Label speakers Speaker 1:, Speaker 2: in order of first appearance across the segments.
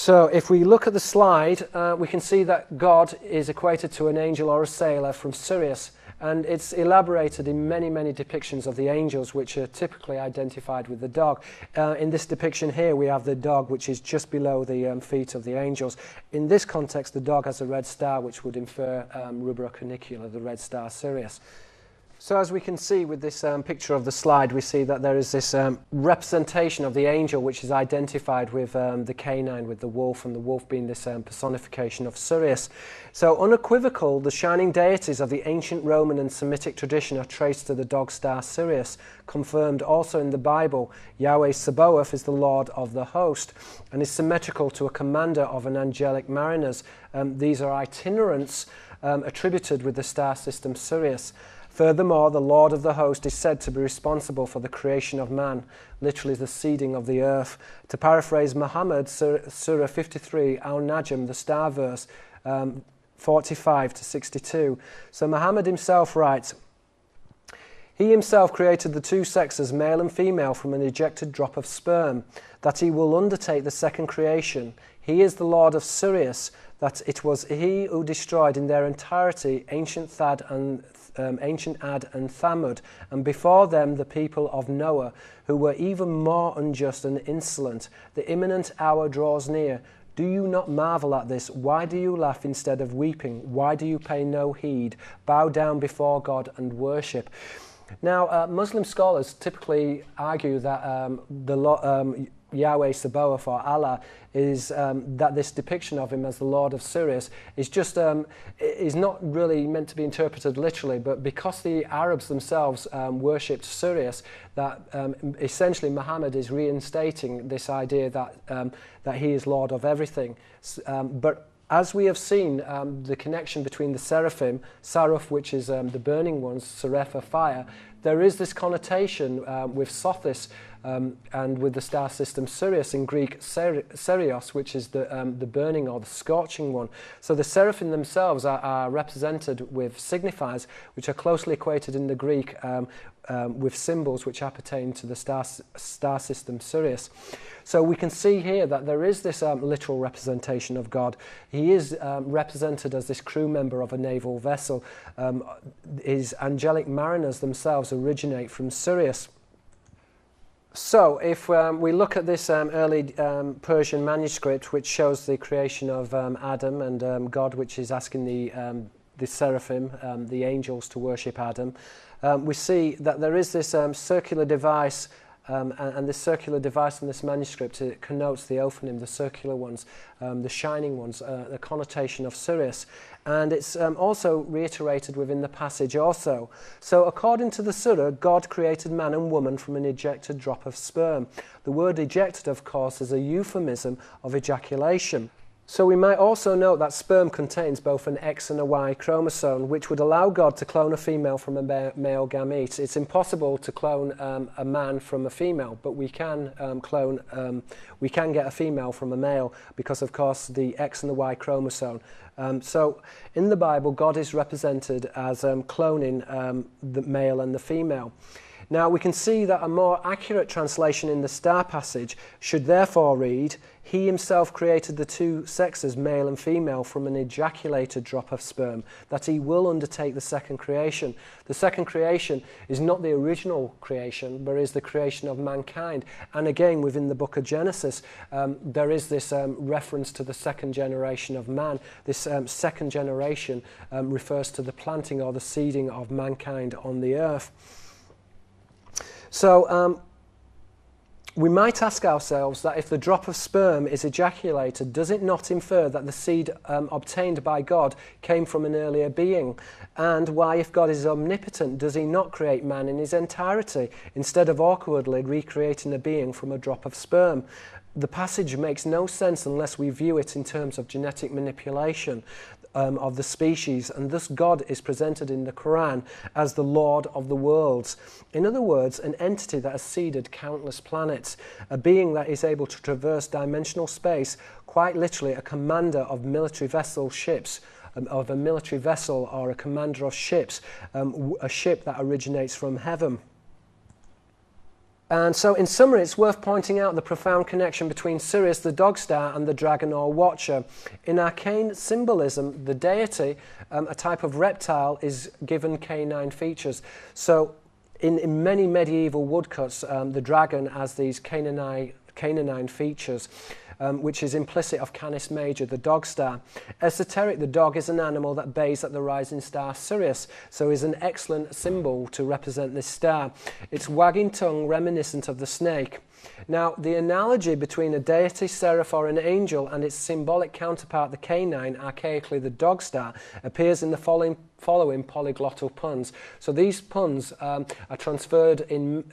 Speaker 1: So if we look at the slide, we can see that God is equated to an angel or a sailor from Sirius, and it's elaborated in many, many depictions of the angels, which are typically identified with the dog. In this depiction here, we have the dog, which is just below the feet of the angels. In this context, the dog has a red star, which would infer Rubra Canicula, the red star Sirius. So as we can see with this picture of the slide, we see that there is this representation of the angel which is identified with the canine, with the wolf, and the wolf being this personification of Sirius. So unequivocal, the shining deities of the ancient Roman and Semitic tradition are traced to the dog star Sirius, confirmed also in the Bible. Yahweh Sabaoth is the Lord of the host and is symmetrical to a commander of an angelic mariners. These are itinerants attributed with the star system Sirius. Furthermore, the Lord of the host is said to be responsible for the creation of man, literally the seeding of the earth. To paraphrase Muhammad, Surah 53, Al-Najm, the star verse, 45 to 62. So Muhammad himself writes, "He himself created the two sexes, male and female, from an ejected drop of sperm, that he will undertake the second creation. He is the Lord of Sirius, that it was he who destroyed in their entirety ancient Ad and Thamud, and before them the people of Noah, who were even more unjust and insolent. The imminent hour draws near. Do you not marvel at this? Why do you laugh instead of weeping? Why do you pay no heed? Bow down before God and worship." Now, Muslim scholars typically argue that Yahweh Sabaoth, or Allah, is that this depiction of him as the Lord of Sirius is just is not really meant to be interpreted literally, but because the Arabs themselves worshipped Sirius, that essentially Muhammad is reinstating this idea that he is Lord of everything. But as we have seen, the connection between the seraphim, Saruf, which is the burning ones, Seraph, fire, there is this connotation with Sothis and with the star system Sirius, in Greek Serios, which is the burning or the scorching one. So the seraphim themselves are represented with signifiers, which are closely equated in the Greek with symbols which appertain to the star system Sirius. So we can see here that there is this literal representation of God. He is represented as this crew member of a naval vessel. His angelic mariners themselves originate from Sirius. So if we look at this early Persian manuscript, which shows the creation of Adam and God, which is asking the seraphim, the angels, to worship Adam, we see that there is this circular device, and this circular device in this manuscript, it connotes the Ophanim, the circular ones, the shining ones, the connotation of Sirius. And it's also reiterated within the passage also. So according to the Surah, God created man and woman from an ejected drop of sperm. The word ejected, of course, is a euphemism of ejaculation. So we might also note that sperm contains both an X and a Y chromosome, which would allow God to clone a female from a male gamete. It's impossible to clone a man from a female, but we can we can get a female from a male because, of course, the X and the Y chromosome. So in the Bible, God is represented as cloning the male and the female. Now we can see that a more accurate translation in the star passage should therefore read, "He himself created the two sexes, male and female, from an ejaculated drop of sperm, that he will undertake the second creation." The second creation is not the original creation, but is the creation of mankind. And again, within the book of Genesis, there is this reference to the second generation of man. This second generation refers to the planting or the seeding of mankind on the earth. So we might ask ourselves that if the drop of sperm is ejaculated, does it not infer that the seed obtained by God came from an earlier being? And why, if God is omnipotent, does he not create man in his entirety, instead of awkwardly recreating a being from a drop of sperm? The passage makes no sense unless we view it in terms of genetic manipulation of the species, and thus God is presented in the Quran as the Lord of the worlds. In other words, an entity that has seeded countless planets, a being that is able to traverse dimensional space, quite literally a commander of military vessel ships, of a military vessel or a commander of ships, a ship that originates from heaven. And so in summary, it's worth pointing out the profound connection between Sirius, the dog star, and the dragon or watcher. In arcane symbolism, the deity, a type of reptile, is given canine features. So in many medieval woodcuts, the dragon has these canine features, which is implicit of Canis Major, the dog star. Esoteric, the dog is an animal that bays at the rising star Sirius, so is an excellent symbol to represent this star. Its wagging tongue reminiscent of the snake. Now, the analogy between a deity, seraph, or an angel and its symbolic counterpart, the canine, archaically the dog star, appears in the following polyglottal puns. So these puns are transferred in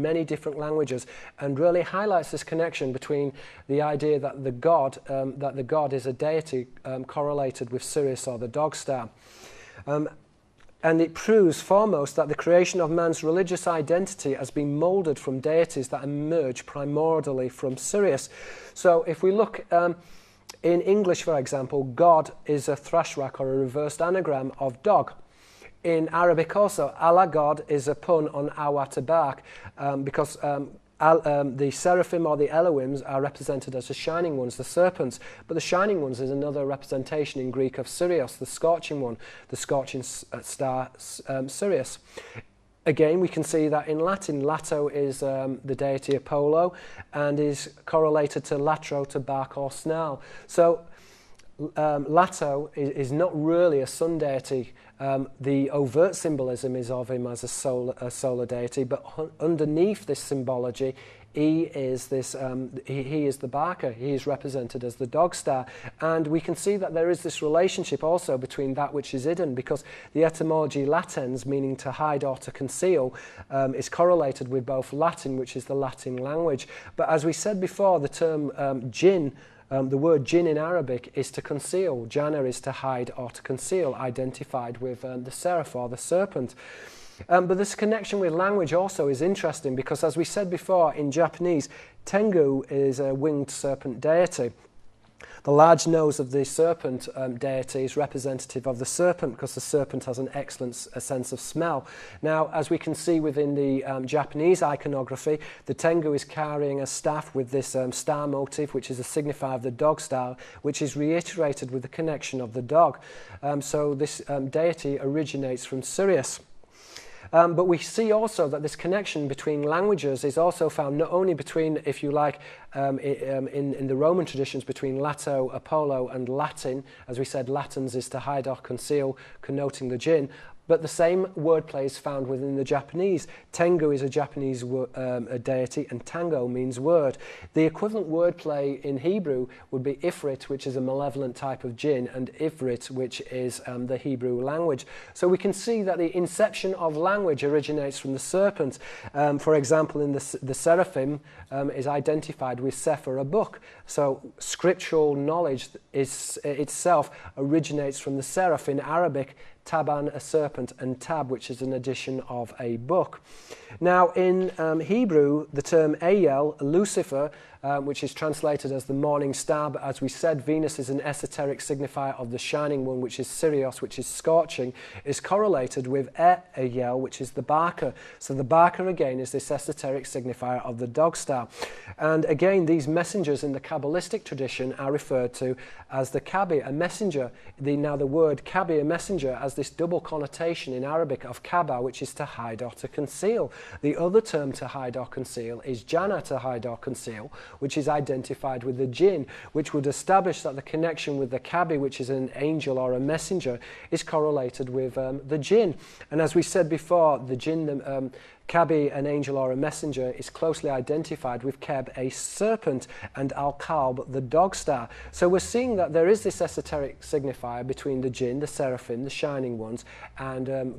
Speaker 1: many different languages, and really highlights this connection between the idea that the god is a deity correlated with Sirius or the dog star. And it proves foremost that the creation of man's religious identity has been moulded from deities that emerge primordially from Sirius. So if we look in English, for example, God is a thrashrack or a reversed anagram of dog. In Arabic also, Allah God is a pun on Awa Tabak, because the seraphim or the Elohims are represented as the shining ones, the serpents, but the shining ones is another representation in Greek of Sirius, the scorching one, the scorching star Sirius. Again, we can see that in Latin, Lato is the deity Apollo and is correlated to latro, to bark or snarl. So Lato is not really a sun deity. The overt symbolism is of him as a solar deity, but underneath this symbology, he is the barker. He is represented as the dog star, and we can see that there is this relationship also between that which is hidden, because the etymology latens, meaning to hide or to conceal, is correlated with both Latin, which is the Latin language. But as we said before, the term jinn, the word jinn in Arabic is to conceal. Jana is to hide or to conceal, identified with the seraph or the serpent. But this connection with language also is interesting, because as we said before, in Japanese, Tengu is a winged serpent deity. The large nose of the serpent deity is representative of the serpent, because the serpent has an excellent sense of smell. Now, as we can see within the Japanese iconography, the Tengu is carrying a staff with this star motif, which is a signifier of the dog star, which is reiterated with the connection of the dog. So this deity originates from Sirius. But we see also that this connection between languages is also found not only between, if you like, in the Roman traditions, between Lato, Apollo, and Latin. As we said, Latins is to hide or conceal, connoting the jinn. But the same wordplay is found within the Japanese. Tengu is a Japanese a deity, and tango means word. The equivalent wordplay in Hebrew would be Ifrit, which is a malevolent type of jinn, and Ivrit, which is the Hebrew language. So we can see that the inception of language originates from the serpent. For example, in the seraphim is identified with Sefer, a book. So scriptural knowledge itself originates from the seraph. In Arabic, Taban, a serpent, and Tab, which is an addition of a book. Now, in Hebrew, the term Eyel, Lucifer, which is translated as the morning star, but as we said, Venus is an esoteric signifier of the shining one, which is Sirius, which is scorching, is correlated with Eyel, which is the barker. So the barker, again, is this esoteric signifier of the dog star. And again, these messengers in the Kabbalistic tradition are referred to as the Kabi, a messenger. Now the word Kabi, a messenger, has this double connotation in Arabic of Kaba, which is to hide or to conceal. The other term to hide or conceal is Jana, to hide or conceal, which is identified with the jinn, which would establish that the connection with the Kabi, which is an angel or a messenger, is correlated with the jinn. And as we said before, the jinn, Kabi, an angel or a messenger, is closely identified with Keb, a serpent, and Al-Kalb, the dog star. So we're seeing that there is this esoteric signifier between the jinn, the seraphim, the shining ones, and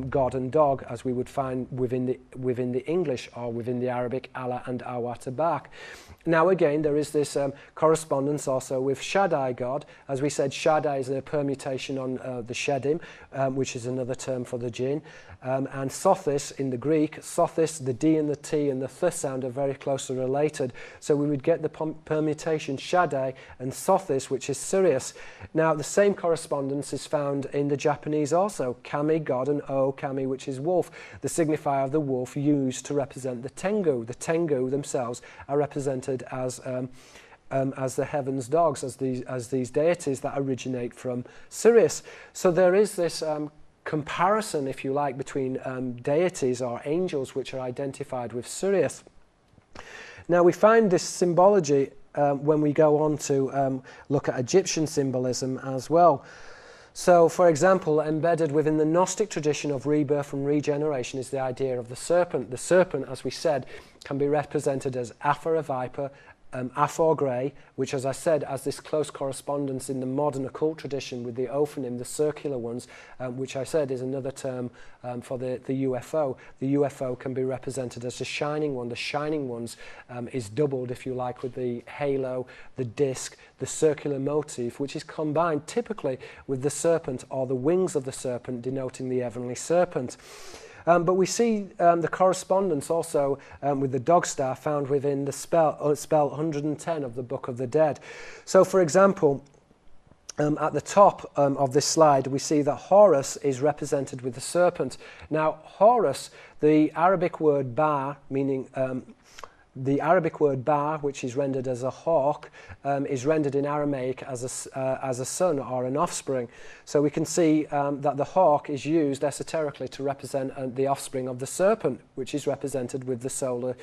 Speaker 1: God and dog, as we would find within the English or within the Arabic, Allah and Awa Tabak. Now again, there is this correspondence also with Shaddai God. As we said, Shaddai is a permutation on the Shedim, which is another term for the jinn. And Sothis in the Greek, Sothis, the D and the T and the Th sound are very closely related. So we would get the permutation Shaddai and Sothis, which is Sirius. Now, the same correspondence is found in the Japanese also. Kami, God, and O, Kami, which is wolf, the signifier of the wolf used to represent the Tengu. The Tengu themselves are represented as the heavens dogs, as these deities that originate from Sirius. So there is this comparison, if you like, between deities or angels which are identified with Sirius. Now we find this symbology when we go on to look at Egyptian symbolism as well. So, for example, embedded within the Gnostic tradition of rebirth and regeneration is the idea of the serpent. The serpent, as we said, can be represented as Aphor, a viper, Aphor grey, which, as I said, has this close correspondence in the modern occult tradition with the Ophanim, the circular ones, which I said is another term for the UFO. The UFO can be represented as the shining one. The shining ones is doubled, if you like, with the halo, the disc, the circular motif, which is combined typically with the serpent or the wings of the serpent, denoting the heavenly serpent. But we see the correspondence also with the dog star found within the spell 110 of the Book of the Dead. So, for example, at the top of this slide, we see that Horus is represented with the serpent. Now, Horus, the Arabic word ba, meaning the Arabic word ba, which is rendered as a hawk, is rendered in Aramaic as a son or an offspring. So we can see that the hawk is used esoterically to represent the offspring of the serpent, which is represented with the solar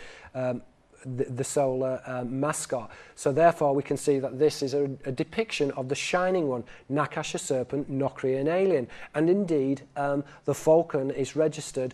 Speaker 1: mascot. So therefore we can see that this is a depiction of the shining one, Nakash, a serpent, Nokri, an alien. And indeed the falcon is registered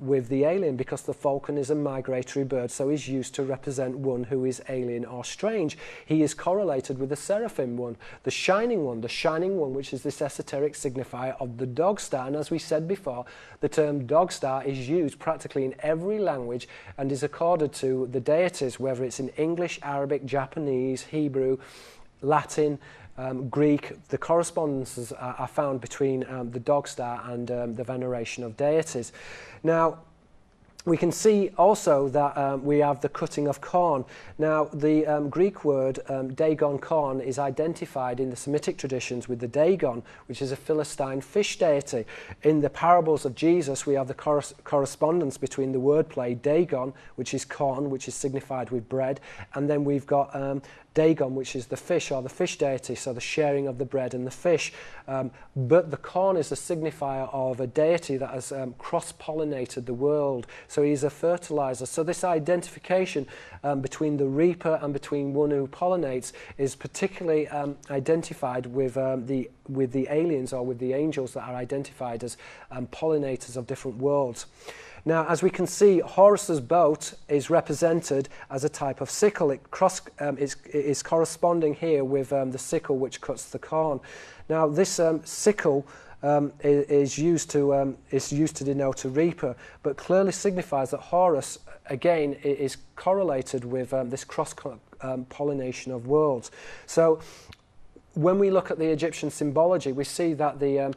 Speaker 1: with the alien because the falcon is a migratory bird, so is used to represent one who is alien or strange. He is correlated with the seraphim one, the shining one, which is this esoteric signifier of the dog star. And as we said before, the term dog star is used practically in every language and is accorded to the deities, whether it's in English, Arabic, Japanese, Hebrew, Latin, Greek. The correspondences are found between the dog star and the veneration of deities. Now, we can see also that we have the cutting of corn. Now, the Greek word Dagon corn is identified in the Semitic traditions with the Dagon, which is a Philistine fish deity. In the parables of Jesus, we have the correspondence between the wordplay Dagon, which is corn, which is signified with bread, and then we've got Dagon, which is the fish or the fish deity, so the sharing of the bread and the fish. But the corn is a signifier of a deity that has cross-pollinated the world. So he's a fertilizer. So this identification between the reaper and between one who pollinates is particularly identified with the aliens or with the angels that are identified as pollinators of different worlds. Now, as we can see, Horus's boat is represented as a type of sickle. It is corresponding here with the sickle which cuts the corn. Now, this sickle is used to denote a reaper, but clearly signifies that Horus, again, is correlated with this cross-pollination of worlds. So, when we look at the Egyptian symbology, we see that the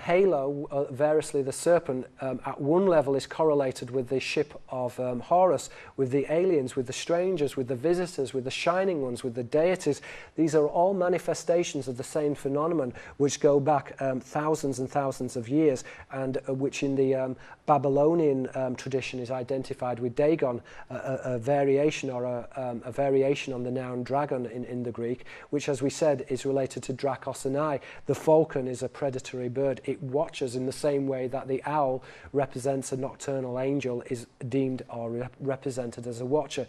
Speaker 1: halo, variously the serpent, at one level is correlated with the ship of Horus, with the aliens, with the strangers, with the visitors, with the shining ones, with the deities. These are all manifestations of the same phenomenon, which go back thousands and thousands of years, and which in the Babylonian tradition is identified with Dagon, a variation or a variation on the noun dragon in the Greek, which, as we said, is related to Drakos and I. The falcon is a predatory bird. It watches in the same way that the owl represents a nocturnal angel, is deemed or represented as a watcher.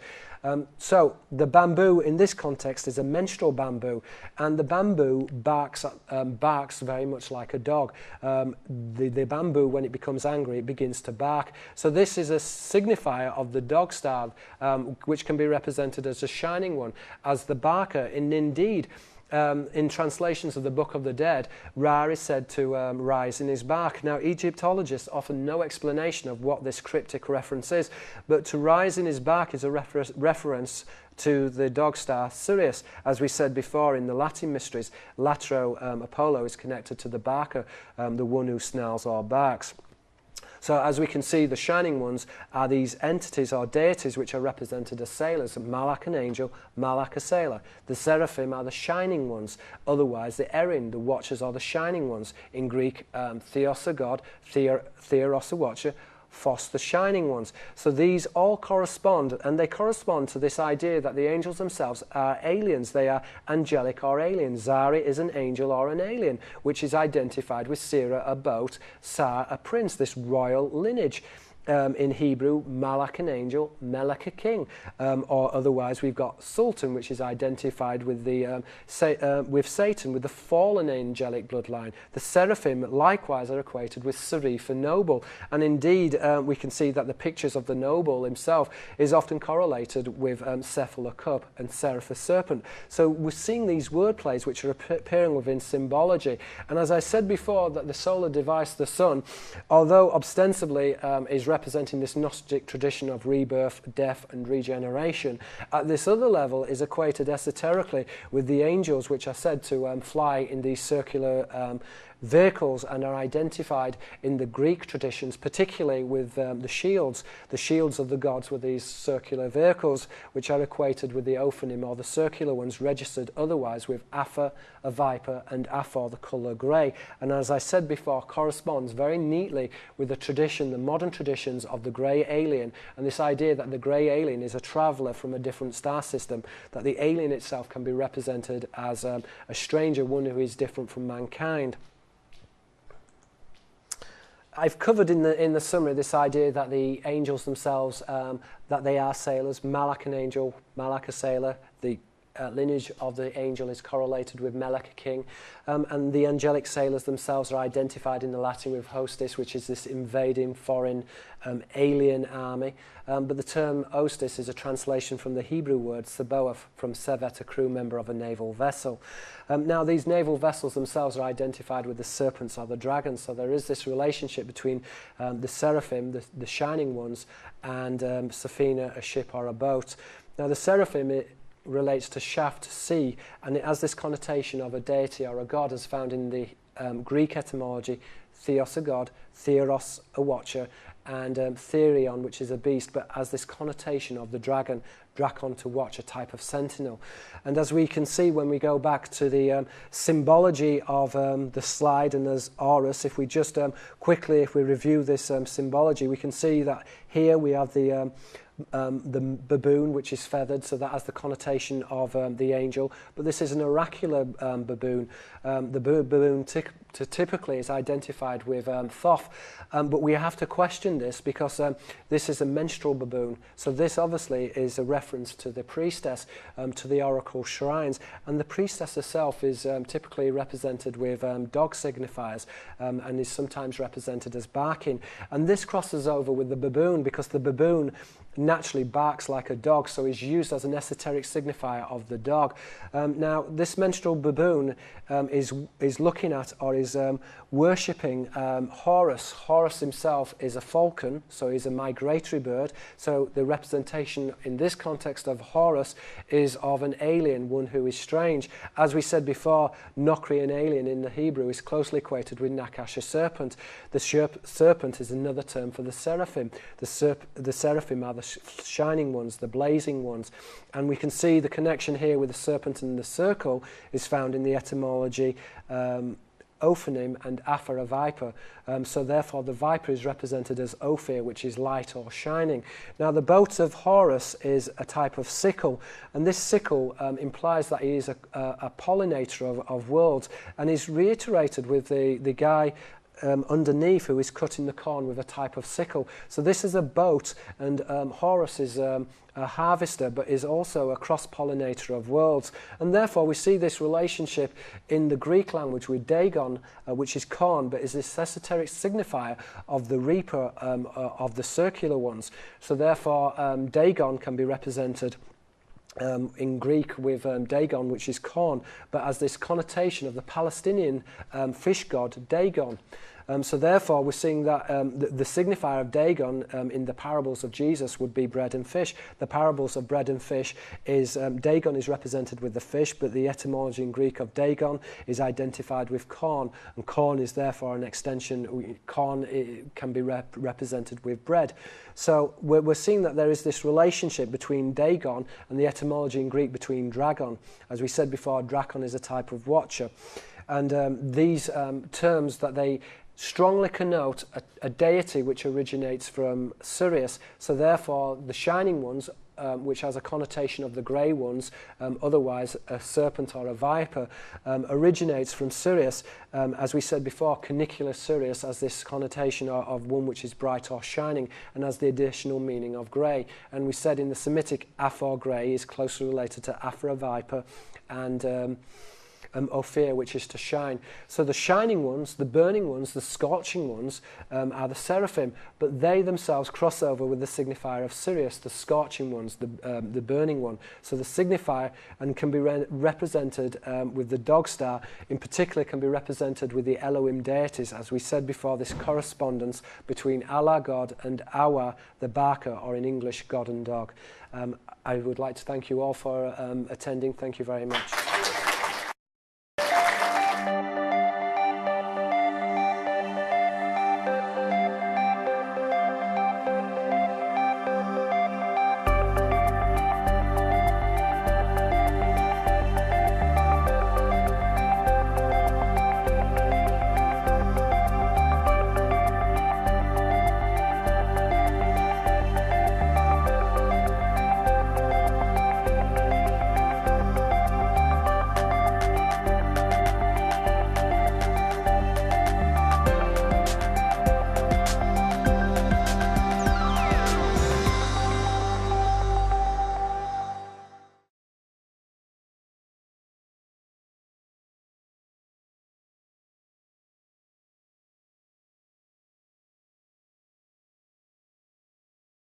Speaker 1: So the bamboo in this context is a menstrual bamboo, and the bamboo barks very much like a dog. The bamboo, when it becomes angry, it begins to bark. So this is a signifier of the dog star, which can be represented as a shining one, as the barker. And indeed, in translations of the Book of the Dead, Ra is said to rise in his bark. Now, Egyptologists offer no explanation of what this cryptic reference is, but to rise in his bark is a reference to the dog star Sirius. As we said before in the Latin mysteries, Latro Apollo is connected to the barker, the one who snarls or barks. So as we can see, the shining ones are these entities or deities which are represented as sailors. Malach, an angel, Malach, a sailor. The seraphim are the shining ones, otherwise the Erin, the watchers, are the shining ones. In Greek, theos, a god, theros, a watcher, Phos, the shining ones. So these all correspond, and they correspond to this idea that the angels themselves are aliens. They are angelic or alien. Zari is an angel or an alien, which is identified with Sira, a boat, Sar, a prince, this royal lineage. In Hebrew, Malach, an angel, Melech, a king, or otherwise we've got Sultan, which is identified with with Satan, with the fallen angelic bloodline. The seraphim likewise are equated with Seraph, a noble, and indeed we can see that the pictures of the noble himself is often correlated with Cephal, a cup, and Seraph, a serpent. So we're seeing these word plays which are appearing within symbology, and as I said before, that the solar device, the sun, although ostensibly is representing this Gnostic tradition of rebirth, death, and regeneration, at this other level is equated esoterically with the angels, which are said to fly in these circular vehicles and are identified in the Greek traditions, particularly with the shields. The shields of the gods were these circular vehicles, which are equated with the Ophanim, or the circular ones, registered otherwise with Apha, a viper, and Aphor, the colour grey. And as I said before, corresponds very neatly with the tradition, the modern traditions of the grey alien, and this idea that the grey alien is a traveller from a different star system, that the alien itself can be represented as a stranger, one who is different from mankind. I've covered in the summary this idea that the angels themselves, that they are sailors. Malach, an angel, Malach, a sailor. The lineage of the angel is correlated with Melech, a king, and the angelic sailors themselves are identified in the Latin with hostis, which is this invading foreign alien army. But the term hostis is a translation from the Hebrew word Sabaoth, from Sevet, a crew member of a naval vessel. Now these naval vessels themselves are identified with the serpents or the dragons, so there is this relationship between the seraphim, the shining ones, and Safina, a ship or a boat. Now the seraphim, it relates to shaft, sea, and it has this connotation of a deity or a god, as found in the Greek etymology: theos, a god, theros, a watcher, and therion, which is a beast, but has this connotation of the dragon, drakon, to watch, a type of sentinel. And as we can see when we go back to the symbology of the slide, and there's Horus, if we just quickly, if we review this symbology, we can see that here we have the baboon, which is feathered, so that has the connotation of the angel, but this is an oracular baboon. The baboon typically is identified with Thoth, but we have to question this because this is a menstrual baboon, so this obviously is a reference to the priestess, to the oracle shrines, and the priestess herself is typically represented with dog signifiers, and is sometimes represented as barking, and this crosses over with the baboon because the baboon naturally barks like a dog, so is used as an esoteric signifier of the dog. Now this menstrual baboon is looking at, or is worshipping Horus. Horus himself is a falcon, so he's a migratory bird, so the representation in this context of Horus is of an alien, one who is strange. As we said before, Nokri, an alien in the Hebrew, is closely equated with Nakash, a serpent. The serpent is another term for the seraphim. The seraphim are the shining ones, the blazing ones, and we can see the connection here with the serpent and the circle is found in the etymology Ophanim and Apha, a viper, so therefore the viper is represented as Ophir, which is light or shining. Now the boat of Horus is a type of sickle, and this sickle implies that he is a pollinator of worlds, and is reiterated with the guy underneath who is cutting the corn with a type of sickle. So this is a boat, and Horus is a harvester, but is also a cross-pollinator of worlds, and therefore we see this relationship in the Greek language with Dagon, which is corn, but is this esoteric signifier of the reaper of the circular ones. So therefore Dagon can be represented in Greek with Dagon, which is corn, but as this connotation of the Palestinian fish god Dagon. So therefore, we're seeing that the signifier of Dagon in the parables of Jesus would be bread and fish. The parables of bread and fish is, Dagon is represented with the fish, but the etymology in Greek of Dagon is identified with corn, and corn is therefore an extension. Corn can be represented with bread. So we're seeing that there is this relationship between Dagon and the etymology in Greek between dragon. As we said before, drakon is a type of watcher. And these terms that they strongly connote a deity which originates from Sirius. So therefore, the shining ones, which has a connotation of the grey ones, otherwise a serpent or a viper, originates from Sirius. As we said before, caniculus Sirius has this connotation of one which is bright or shining, and has the additional meaning of grey. And we said in the Semitic, aphor grey is closely related to aphra viper, and Ophir, which is to shine. So the shining ones, the burning ones, the scorching ones are the seraphim, but they themselves cross over with the signifier of Sirius, the scorching ones, the burning one. So the signifier and can be represented with the dog star, in particular can be represented with the Elohim deities. As we said before, this correspondence between Allah, God, and Awa, the Barker, or in English, God and dog. I would like to thank you all for attending. Thank you very much.